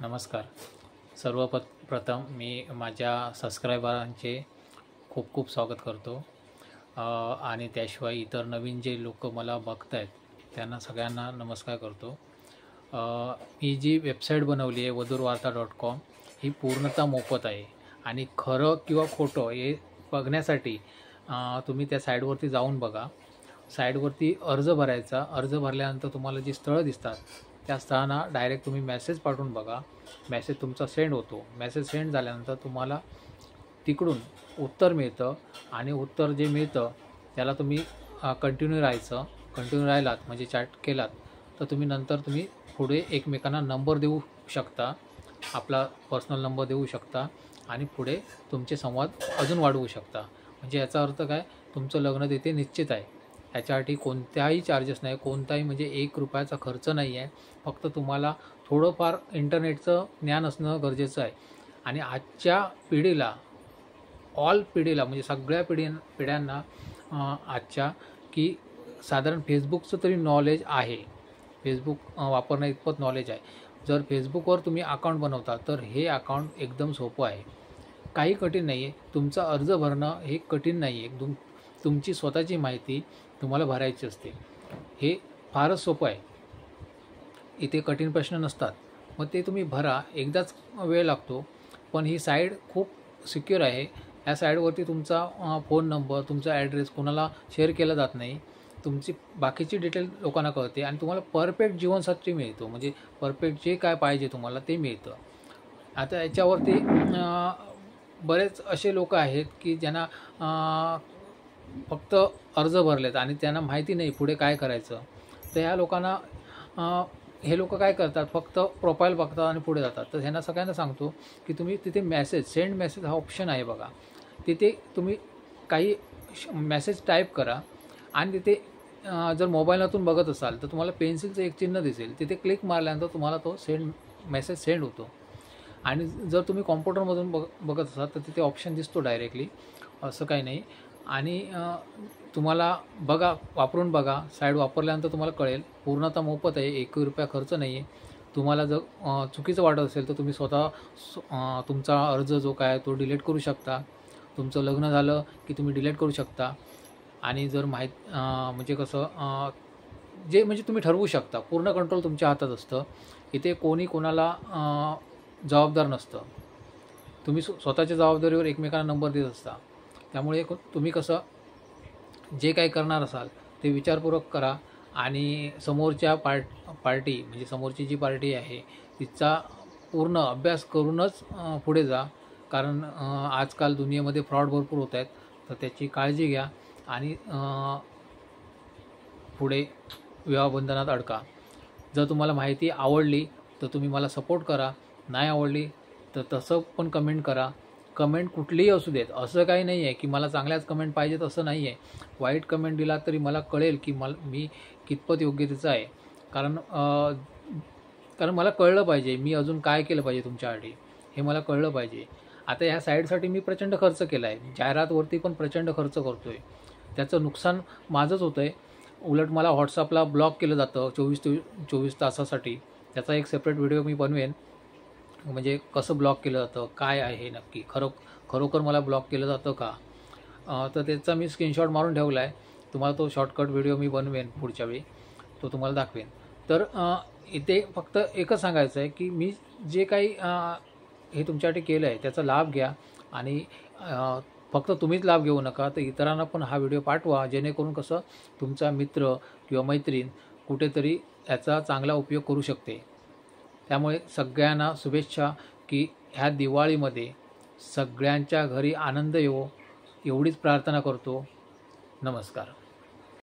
नमस्कार. सर्वप्रथम मी माझ्या सबस्क्रायबरांचे खूप खूप स्वागत करतो आणि त्याशिवाय इतर नवीन जे लोक मला बघत आहेत त्यांना सगळ्यांना नमस्कार करतो. ही जी वेबसाईट बनवली आहे वधूरवार्ता.com ही पूर्णतः मोफत आहे आणि खरं किंवा खोटं हे बघण्यासाठी तुम्ही त्या साईटवरती जाऊन बघा. साईटवरती अर्ज भरायचा. अर्ज भरल्यानंतर तुम्हाला जी स्थळं दिसतात त्या स्थळांना डायरेक्ट तुम्ही मेसेज पाठवून बघा. मेसेज तुमचा सेंड होतो. मेसेज सेंड झाल्यानंतर तुम्हाला तिकडून उत्तर मिळतं आणि उत्तर जे मिळतं त्याला तुम्ही कंटिन्यू राहायचं. कंटिन्यू राहिलात म्हणजे चॅट केलात तर तुम्ही नंतर तुम्ही पुढे एकमेकांना नंबर देऊ शकता, आपला पर्सनल नंबर देऊ शकता आणि पुढे तुमचे संवाद अजून वाढवू शकता. म्हणजे याचा अर्थ काय, तुमचं लग्न तिथे निश्चित आहे. याच्यासाठी कोणत्याही चार्जेस नाही, कोणताही म्हणजे ₹1 खर्च नाही आहे. फक्त तुम्हाला थोडंफार इंटरनेटचं ज्ञान असणं गरजेचं आहे. आणि आजच्या पिढीला, ऑल पिढीला म्हणजे सगळ्या पिढ्यांना आजच्या की साधारण फेसबुकचं तरी नॉलेज आहे. फेसबुक वापरण्या इतपत नॉलेज आहे. जर फेसबुकवर तुम्ही अकाउंट बनवता तर हे अकाउंट एकदम सोपं आहे, काही कठीण नाही आहे. तुमचा अर्ज भरणं हे कठीण नाही आहे. तुमची स्वतःची माहिती तुम्हाला भरायची असते, हे फारच सोपं आहे. इथे कठीण प्रश्न नसतात. मग ते तुम्ही भरा. एकदाच वेळ लागतो पण ही साईट खूप सिक्युअर आहे. या साईटवरती तुमचा फोन नंबर, तुमचा ॲड्रेस कोणाला शेअर केला जात नाही. तुमची बाकीची डिटेल लोकांना कळते आणि तुम्हाला परफेक्ट जीवनसाथी मिळतो. म्हणजे परफेक्ट जे काय पाहिजे तुम्हाला ते मिळतं. आता याच्यावरती बरेच असे लोक आहेत की ज्यांना फक्त अर्ज भरलेत आणि त्यांना माहिती नाही पुढे काय करायचं. तर ह्या लोकांना हे लोक काय करतात, फक्त प्रोफाईल बघतात आणि पुढे जातात. तर ह्यांना सगळ्यांना सांगतो की तुम्ही तिथे मेसेज, सेंड मेसेज हा ऑप्शन आहे बघा. तिथे तुम्ही काही मेसेज टाईप करा आणि तिथे जर मोबाईलातून बघत असाल तर तुम्हाला पेन्सिलचं एक चिन्ह दिसेल. तिथे क्लिक मारल्यानंतर तुम्हाला तो मेसेज सेंड होतो. आणि जर तुम्ही कॉम्प्युटरमधून बघत असाल तर तिथे ऑप्शन दिसतो डायरेक्टली, असं काही नाही. आणि तुम्हाला बघा, वापरून बघा. साईट वापरल्यानंतर तुम्हाला कळेल. पूर्णतः मोफत आहे, ₹1 खर्च नाही आहे. तुम्हाला जर चुकीचं वाटत असेल तर तुम्ही स्वतः तुमचा अर्ज जो काय तो डिलीट करू शकता. तुमचं लग्न झालं की तुम्ही डिलीट करू शकता. आणि जर म्हणजे कसं जे म्हणजे तुम्ही ठरवू शकता. पूर्ण कंट्रोल तुमच्या हातात असतं. इथे कोणी कोणाला जबाबदार नसतं. तुम्ही स्वतःच्या जबाबदारीवर एकमेकांना नंबर देत असता. त्यामुळे तुम्ही कसं जे काही करणार असाल ते विचारपूर्वक करा आणि समोरच्या पार्टी म्हणजे समोरची जी पार्टी आहे तिचा पूर्ण अभ्यास करूनच पुढे जा. कारण आजकाल दुनियेमध्ये फ्रॉड भरपूर होत आहेत. तर त्याची काळजी घ्या आणि पुढे विवाहबंधनात अडका. जर तुम्हाला माहिती आवडली तर तुम्ही मला सपोर्ट करा. नाही आवडली तर तसं पण कमेंट करा. कमेंट कुठलीही असू देत. असं काही नाही आहे की मला चांगल्याच कमेंट पाहिजेत असं नाही आहे. वाईट कमेंट दिला तरी मला कळेल की मी कितपत योग्यतेचं आहे. कारण मला कळलं पाहिजे मी अजून काय केलं पाहिजे तुमच्यासाठी, हे मला कळलं पाहिजे. आता ह्या साईटसाठी मी प्रचंड खर्च केला आहे. जाहिरातवरती पण प्रचंड खर्च करतो आहे. त्याचं नुकसान माझंच होतं आहे. उलट मला व्हॉट्सअपला ब्लॉक केलं जातं 24 तासासाठी. त्याचा एक सेपरेट व्हिडिओ मी बनवेन. म्हणजे कसं ब्लॉक केलं जातं, काय आहे नक्की, खरोखर मला ब्लॉक केलं जातं का. तर त्याचा मी स्क्रीनशॉट मारून ठेवला आहे. तुम्हाला तो शॉर्टकट व्हिडिओ मी बनवेन पुढच्या वेळी, तो तुम्हाला दाखवेन. तर इथे फक्त एकच सांगायचं आहे की मी जे काही हे तुमच्यासाठी केलं आहे त्याचा लाभ घ्या. आणि फक्त तुम्हीच लाभ घेऊ नका तर इतरांना पण हा व्हिडिओ पाठवा, जेणेकरून कसं तुमचा मित्र किंवा मैत्रीण कुठेतरी याचा चांगला उपयोग करू शकते. त्यामुळे सगळ्यांना शुभेच्छा की ह्या दिवाळीमध्ये सगळ्यांच्या घरी आनंद येवो, एवढीच प्रार्थना करतो. नमस्कार.